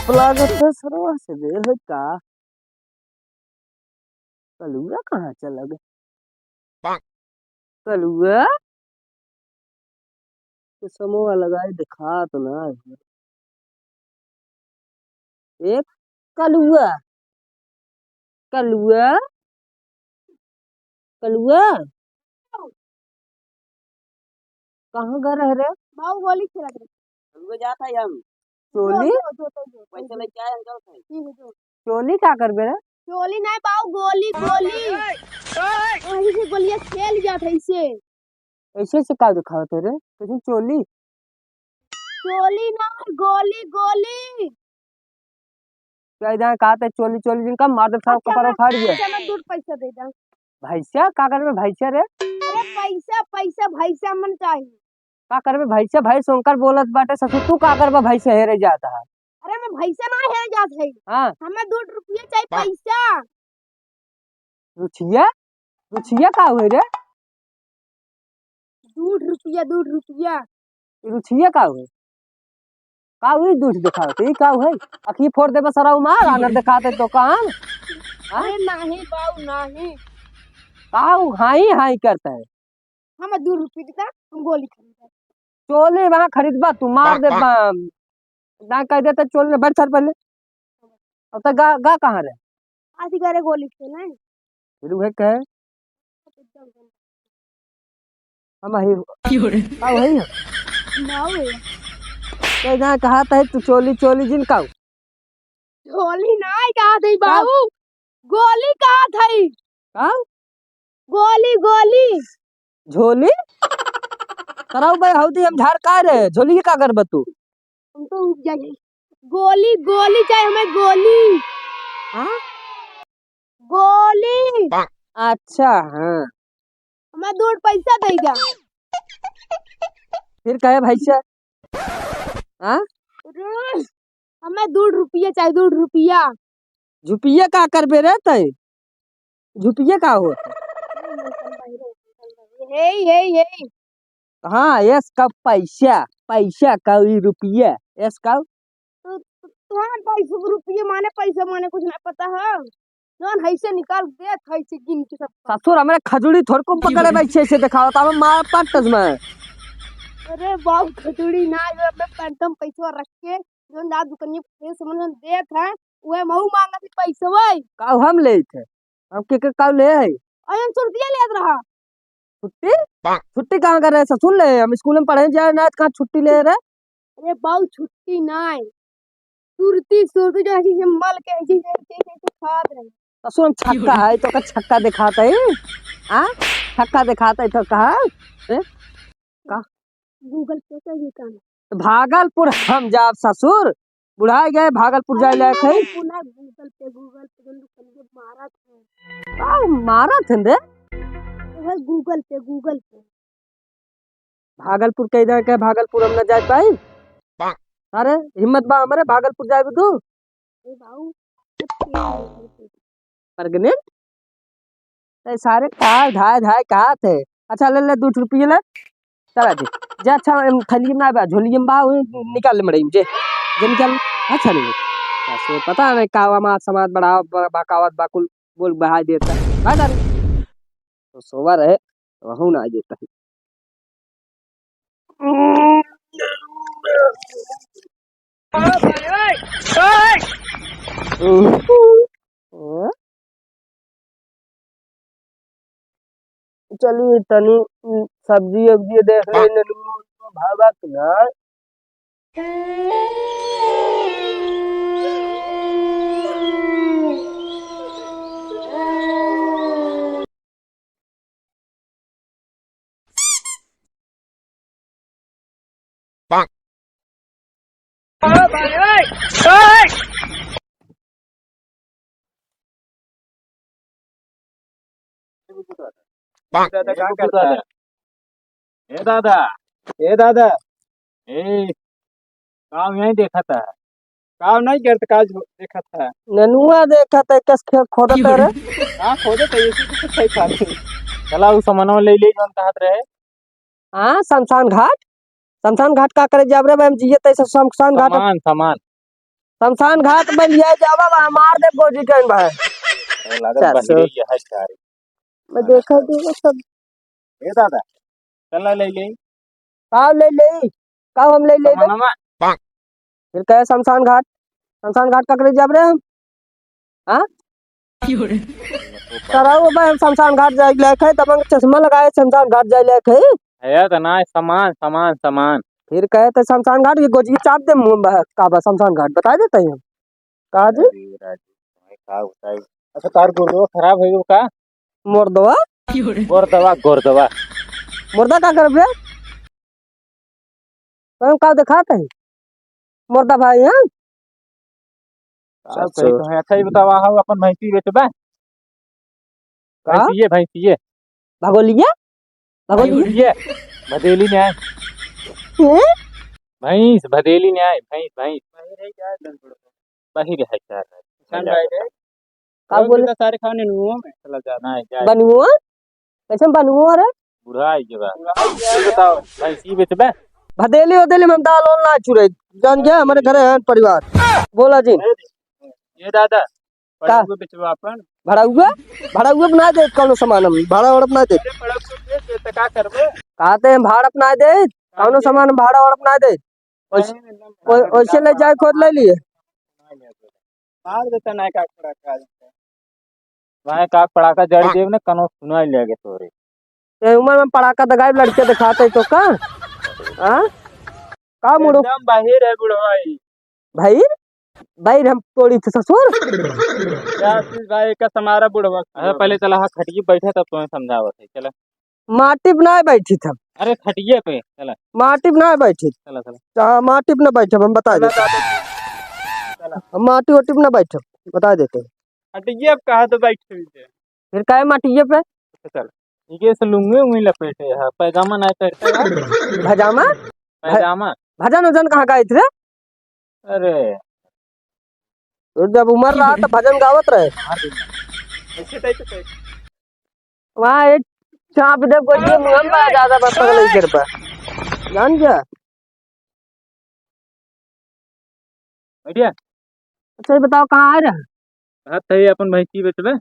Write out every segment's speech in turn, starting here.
धूप लागत है सरवा से देर है का। कलुआ कहाँ चला गया? कलुआ तो समोआ लगाए दिखा तो ना एक कलुआ कलुआ कलुआ कहाँ गए रह रे? बाबू गोली खेला करे कलुआ जाता है हम चोली पैसे लेके आए हम जाओ चोली क्या करबे रे? चोली नहीं बाबू गोली गोली वही से गोलियां खेल जात है इसे ऐसे से का दिखावत है रे? कैसे चोली चोली ना गोली गोली क्या इधर कहा था चोली चोली जिनका मार दे था कपड़ा फाड़ गया। अच्छा मैं दूध पैसा दे दा भैंसिया का करबे भैंसिया रे? अरे पैसा पैसा भैसा मन चाहिए का करबे भैंसिया भाई सोंकर बोलत बाटे ससुर तू का करबे भैंसिया हेरे जाता है। अरे मैं भैसा ना है जात है हां हमें 2 रुपया चाहिए पैसा रुचिया रुचिया का हुई रे? 2 रुपया रुचिया का हुई का हुई दूध दिखाते का हुई अखी फोड़ दे बसरा मार आनर दिखाते तो काम। अरे नहीं बाबू नहीं का हाई हाई करता है हमें 2 रुपया देता हम गोली खरीदा चोली वहां खरीदबा तू मार दे ना कह देता चोली ने बढ़ सर पहले अब तक गा कहां रे? आधी करे गोली खेला है फिर वह कहे हम ही का हुई ना हुए कह ना कहा था तू चोली चोली जिन का गोली नहीं कहा थी बाबू गोली कहा थी का गोली गोली झोली कराऊ भाई हौदी हम झाड़ का रे झोली का करब तू? हम तो उठ जाए गोली गोली चाहिए हमें गोली हां गोली अच्छा हां हमें 2 पैसा देगा फिर कहे भैया हां हमें 2 रुपया चाहिए 2 रुपया झुपिया का करबे रे तय झुपिया का हो हे हाँ यस का पैसा पैसा का रुपया यस का तुम्हारे पैसे रुपये माने कुछ नहीं पता है जौन ऐसे निकाल दे ऐसे गिन के सब ससुर हमारे खजूरी थोड़ को पकड़े बैठे से दिखाओ तो हम मार पाटस में। अरे बाबू खजूरी ना जो अपने पैंटम पैसा रख के जौन दाद दुकानी पे समझ दे था वह महू मांगा थी पैसा वही का हम ले थे हम के का ले है और हम छुट्टियां लेत रहा छुट्टी छुट्टी कहाँ कर रहे ससुर ले हम स्कूल में पढ़े जाए ना कहाँ छुट्टी ले रहे? अरे बाबू छुट्टी नहीं सुरती जो ऐसी मल के ऐसी खात रहे ससुर हम छक्का है तो का छक्का दिखाता है हां छक्का दिखाता है तो कहा का गूगल पे से काम तो भागलपुर हम जाब ससुर बुढ़ाए गए भागलपुर जाए लायक है पुनः गूगल पे जन दुकान मारा था का मारा थे रे वह गूगल पे भागलपुर के इधर के भागलपुर हम न जाए पाई अरे हिम्मत बा हमारे भागलपुर जाए तू बाबू प्रेग्नेंट सारे कार धाय धाय कहा थे। अच्छा ले ले 2 रुपये ले चला दे जे अच्छा थली में बा झोली में बा निकाल ले मड़ई जे जे निकाल अच्छा नहीं बस पता नहीं कावा मा समाज बढ़ावा बकावत बाकुल बोल बहा देता भाई ना तो सोवा रहे वहू ना देता चलिए तनी सब्जी वब्जी देख ले भावक ना दादा क्या करता है? ए दादा ए काम यही देखा था काम नहीं करता काज देखा था ननुआ देखा था कस खोदत रे हां खोदे तो इसी कुछ सही खाते चला उस सामानवा ले ले जोन कहत रहे हां शमशान घाट का करे जाब रे हम जिये तैसे शमशान घाट सामान शमशान घाट में लिया जावा वहाँ मार दे गोजी कहीं भाई लागत चार सौ। बहिरे ये है सारी मैं देखा देखा सब ए दादा चल ले ले का ले का हम ले समानमा फिर कहे शमशान घाट का करे जब रे हम हाँ कराओ भाई हम शमशान घाट जाए लायक है तब चश्मा लगाए शमशान घाट जाए लायक है है तो ना सामान सामान सामान फिर कहे तो शमशान घाट की गोजी चाप दे मुंह में का बा शमशान घाट बता देते हैं हम कहा जी का होता है अच्छा तार गुर्दो खराब है का मुर्दवा गोरदवा मुर्दा का कर बे तुम का दिखाते हैं मुर्दा भाई हैं सब सही तो है अच्छा ही बतावा हो अपन भैंसी बेचबा का भैंसी भगोलिया भैंसिए भदेली ने आए हैं? भैंस भदेली ने आए भैंस भैंस बाहर है चार का बोले सारे खाने नुओं में चला जाना है जाए बनुआ कैसे बनुआ रे बुढ़ा आई जगह बताओ भैंसी बेचबा भदेली वदेली में दाल और ना चुरे जान गया हमारे घर है परिवार बोला जी ये दादा का बेचबा अपन भाड़ा हुआ बना दे कौन सामान हम भाड़ा और अपना दे का करबे कहते हैं भाड़ा अपना दे कौन सामान भाड़ा और अपना दे वैसे ले जाए खुद ले लिए मार देता ना का पड़ाका वहां का पड़ाका जड़ देव ने कनो सुनाई लेगे तोरे ये उम्र में पड़ाका दगाई लड़के दिखाते तो का हाँ का मुड़ो एकदम बाहर है बुढ़वाई भाई भाई हम तोड़ी थे ससुर क्या चीज भाई का समारा बुढ़वा पहले चला हाँ खटिए बैठे तब तुम्हें समझावत है चला माटी बनाए बैठी थी अरे खटिए पे चला माटी बनाए बैठी चला चला हाँ माटी पे न बैठे हम बता देते हम माटी वाटी पे न बैठे बता देते खटिए अब कहा तो बैठे फिर का माटिए पे चल ये से लुंगे उंगी लपेटे है पैजामा ना पहनते भजामा पैजामा भजन वजन कहाँ गए थे अरे तो जब उम्र रहा तो भजन गावत रहे वहाँ एक चाप दे गोलिए मुंह में आ ज्यादा बस पगल कर पा जान क्या बढ़िया अच्छा ये बताओ कहाँ आ रहा हाथ है अपन भैंसी बेचबे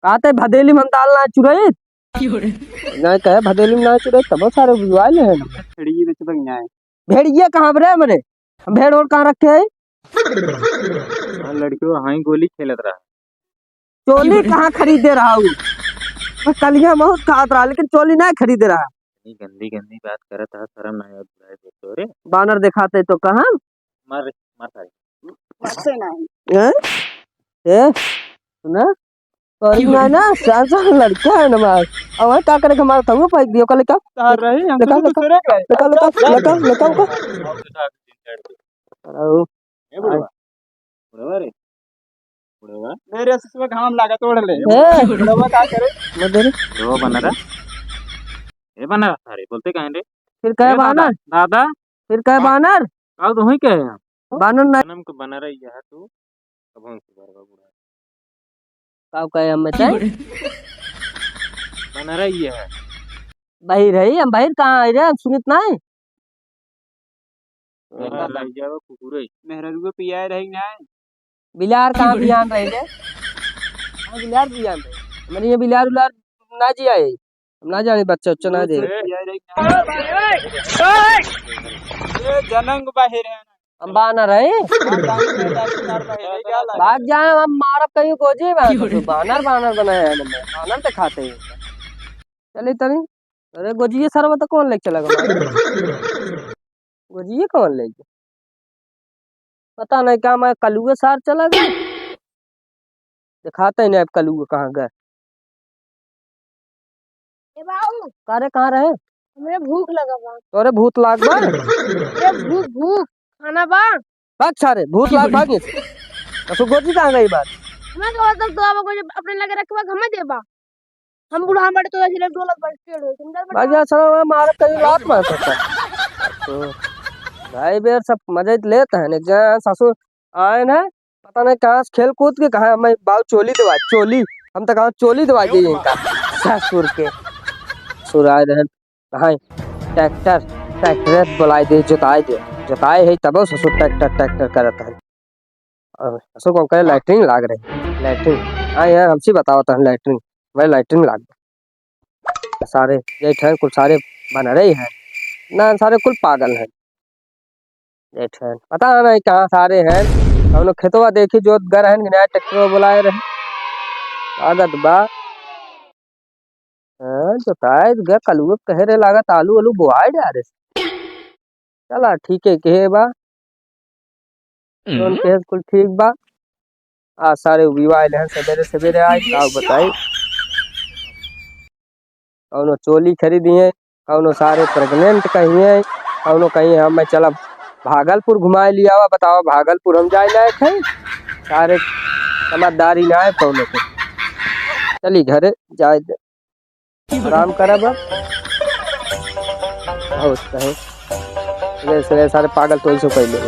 कहते भदेली में हम दाल ना चुराई नहीं कहे भदेली में ना चुराई तब बहुत सारे बुझवाए हैं खड़ी बेचबे ना भेड़िए कहाँ पर है मेरे हम भेड़ और कहाँ रखे हैं लड़कियों हाई गोली खेलत रहा चोली कहाँ खरीदे रहा हूँ मैं कलिया बहुत खात रहा लेकिन चोली नहीं खरीदे रहा गंदी गंदी बात करत है शर्म ना आए तोरे बानर दिखाते तो कहाँ मार मार सारी मरते नहीं ए सुना सॉरी ना ना सासा लड़का है नमाज अब वह क्या करे हमारा था वो पैक दियो कल क्या तार रही हम लगा तो लगा तेरे लगा लगा लगा ए बुढ़वा बुढ़वा रे बुढ़वा मेरे से घाम लागा तोड़ ले ए बुढ़वा का करे मदर बुढ़वा बना रहा ए बना रहा सारे बोलते कहें रे फिर कहे बानर दादा फिर कहे बानर का तो ही कहे बानर नहीं जन्म को बना रही है तू अब हम से बरवा बुढ़ा का कहे हम चाहे बना रही है बाहर है हम बाहर कहाँ आ रहे सुनित नहीं लग जाओ कुकुरे मेहररुए पिया रही ना बिलार कहाँ बियान रहे थे हाँ बिलार बियान रहे हमारे ये बिलार उलार ना जी आए हम ना जाने बच्चा उच्चा ना दे जनंग बाहर है हम बानर है भाग जाए हम मारब कहीं गोजी बानर बानर बनाए हैं बानर तो खाते हैं चले तनी अरे गोजिए सर तो कौन लेके चला गया गोजिए कौन ले गया पता नहीं क्या मैं कलुए सार चला गया दिखाते ही नहीं अब कलुए कहाँ गए ए बाबू सारे कहाँ रहे हमरे भूख लगा बा तोरे भूत लाग बा अरे भूख भूख खाना बा भाग सारे भूत लाग भागे तो गोजी कहाँ गई बात हमें तो तक तो अब को अपने लगे रखवा हमें देबा हम बूढ़ा बड़े तो ऐसे ढोलक बड़े हो समझ भाग जा सर मार कहीं रात मार सकता तो भाई बेर सब मजे लेते हैं जहाँ ससुर आए ना पता नहीं कहाँ से खेल कूद के कहा मैं बाव चोली दवा चोली हम तो कहा चोली दवा गई इनका ससुर के सुर आए रहे कहा ट्रैक्टर बुलाई दे जुताई दे जोताए है तब ससुर ट्रैक्टर ट्रैक्टर करत है और ससुर को कहे लैट्रिन लाग रही लैट्रिन। हाँ यार हमसे बताओ तो लैट्रिन वही लैट्रिन लाग सारे जेठ है कुल सारे बन रही है ना सारे कुल पागल है जेठ है पता नहीं कहाँ सारे हैं हम लोग खेतवा देखी जो गर है नया ट्रैक्टर बुलाए रहे लागत बा जोताए ग कलुए कहे रे लागत आलू आलू बुआए जा रे चला ठीक है कहे बा जोन कहे कुल ठीक बा आज सारे विवाह आए हैं सवेरे सवेरे आए का बताई कौनो चोली खरीदी है कौनो सारे प्रेग्नेंट कहीं है कौनो कहीं हम मैं चला भागलपुर घुमाए लिया हुआ बताओ भागलपुर हम जाए लायक है सारे समझदारी ना है कौनो को चली घरे जाए आराम करब बहुत कहे सारे पागल तो ऐसे पहले